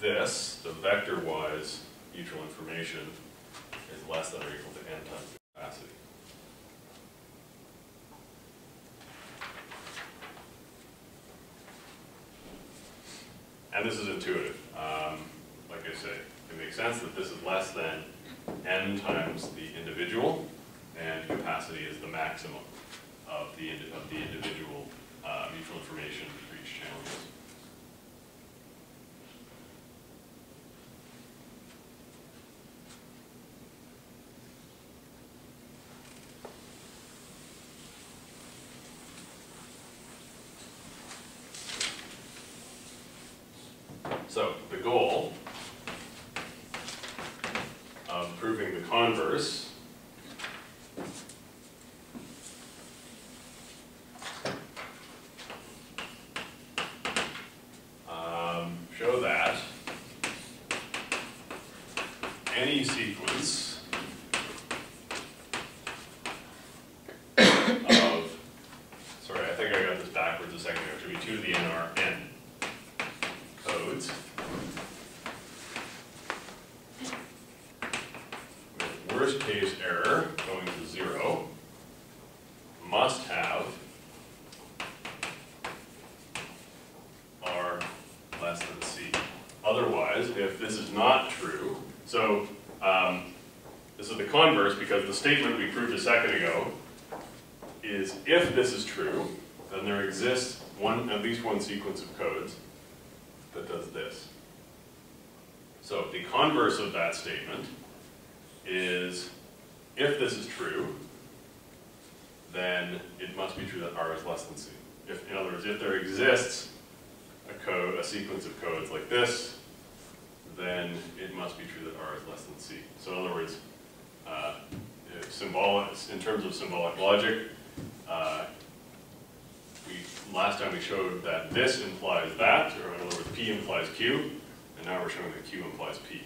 this, the vector-wise mutual information, is less than or equal to n times the capacity. And this is intuitive. Like I say, it makes sense that this is less than n times the individual, and capacity is the maximum of the individual mutual information for each channel. So the goal of proving the converse show that any sequence of, sorry, I think I got this backwards a second ago. It should be 2 to the n codes with worst case error going to 0 must have R less than C. Otherwise, if this is not true, so this is the converse because the statement we proved a second ago is if this is true, then there exists at least one sequence of codes that does this. So the converse of that statement is if this is true, then it must be true that R is less than C. In other words, if there exists a sequence of codes like this, then it must be true that R is less than C. So in other words, in terms of symbolic logic, last time we showed that this implies that, or in other words, P implies Q, and now we're showing that Q implies P.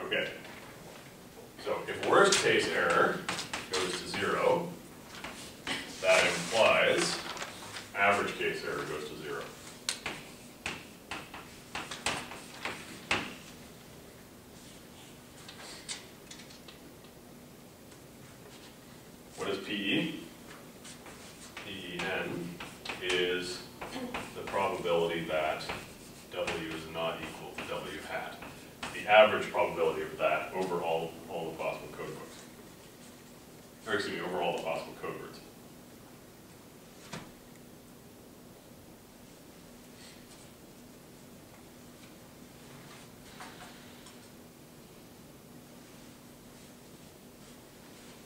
Okay. So if worst case error goes to 0, that implies average case error goes to 0. What is PE? PEN is the probability that W is not equal to W hat. The average probability of that over all the possible code books. Or excuse me, over all the possible code words.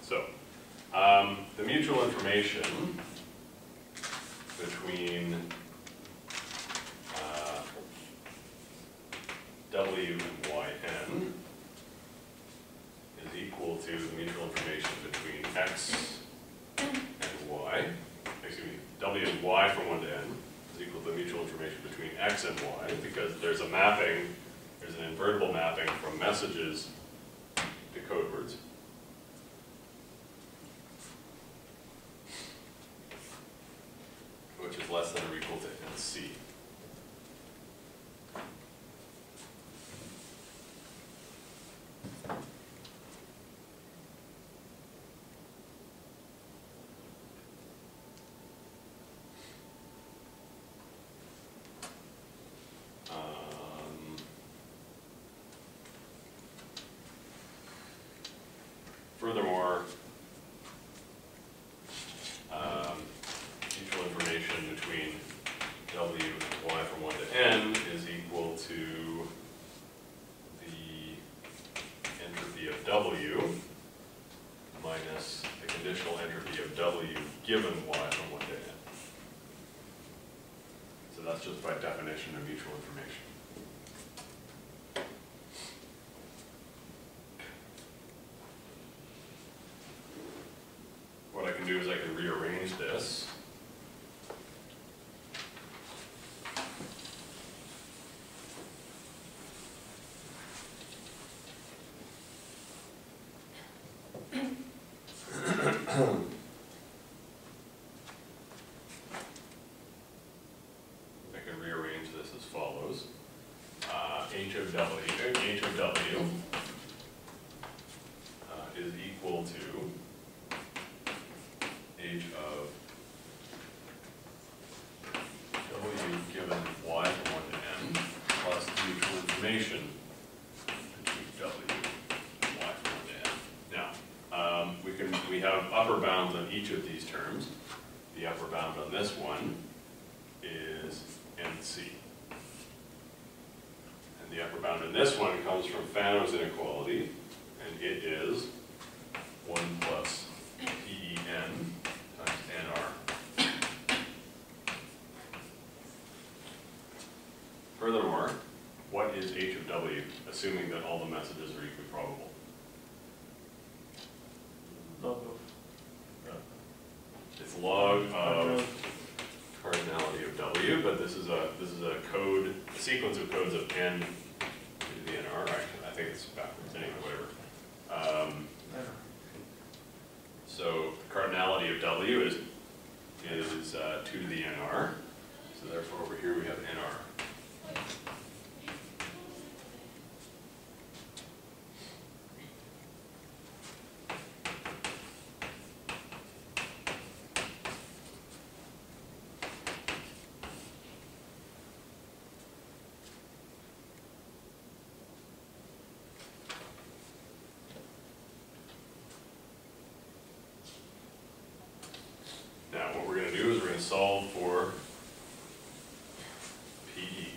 So, the mutual information between W and Yn is equal to the mutual information between X and Y. Excuse me, W and Y from 1 to N is equal to the mutual information between X and Y because there's a mapping, there's an invertible mapping from messages to code words. Which is less than or equal to NC. Furthermore, mutual information between W and Y from 1 to N is equal to the entropy of W minus the conditional entropy of W given Y from 1 to N. So that's just by definition of mutual information. What I can do is I can rearrange this. h of w is equal to h of w given y from 1 to n plus the mutual information between w and y from 1 to n. Now, we have upper bounds on each of these terms. The upper bound on this one is nc. And the upper bound on this one comes from Fano's inequality, and it is 1 plus PEN times NR. Furthermore, what is h of w, assuming that all the messages are equally probable? Log It's log of cardinality of w, but this is a code, a sequence of codes of n to the nr. Right? I think it's backwards anyway, whatever. So cardinality of w is 2 to the nr. So therefore over here we have nr. Now, what we're going to do is we're going to solve for PE.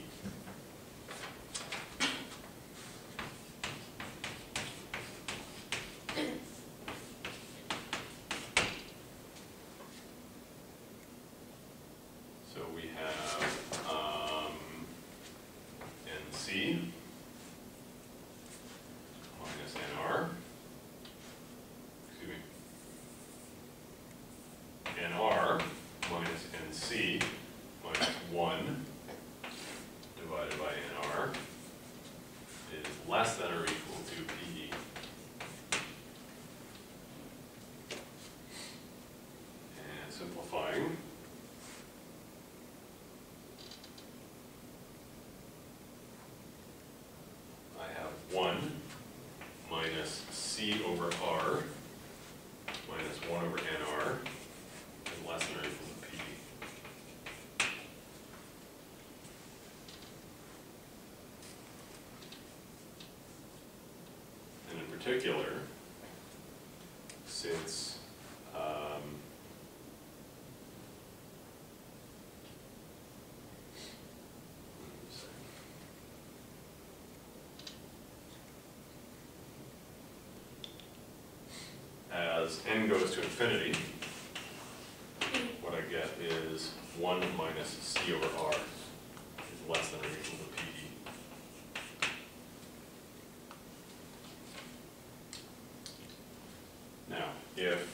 So we have NC minus NR. Excuse me. NR minus NC minus 1 divided by NR is less than or equal to PE. And simplifying, I have 1 minus C over R minus 1 over NR is less than or equal to PE. And in particular, since as n goes to infinity, what I get is 1 minus C over R is less than or equal to PE. Now, if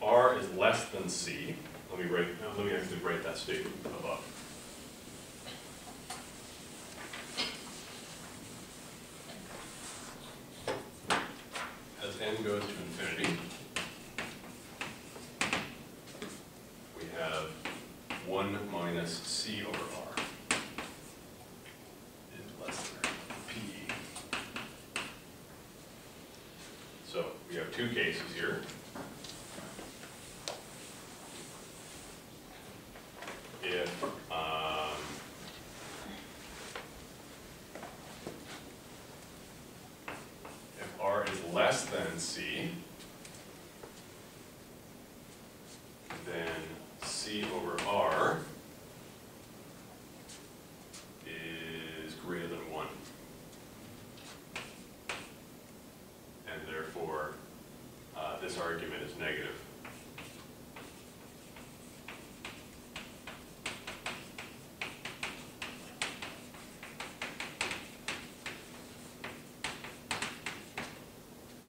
R is less than C, let me actually write that statement above. As n goes to infinity, we have 1 minus C over R is less than or equal to PE. So we have two cases here. If R is less than C, then C over R is greater than 1. And therefore, this argument is negative.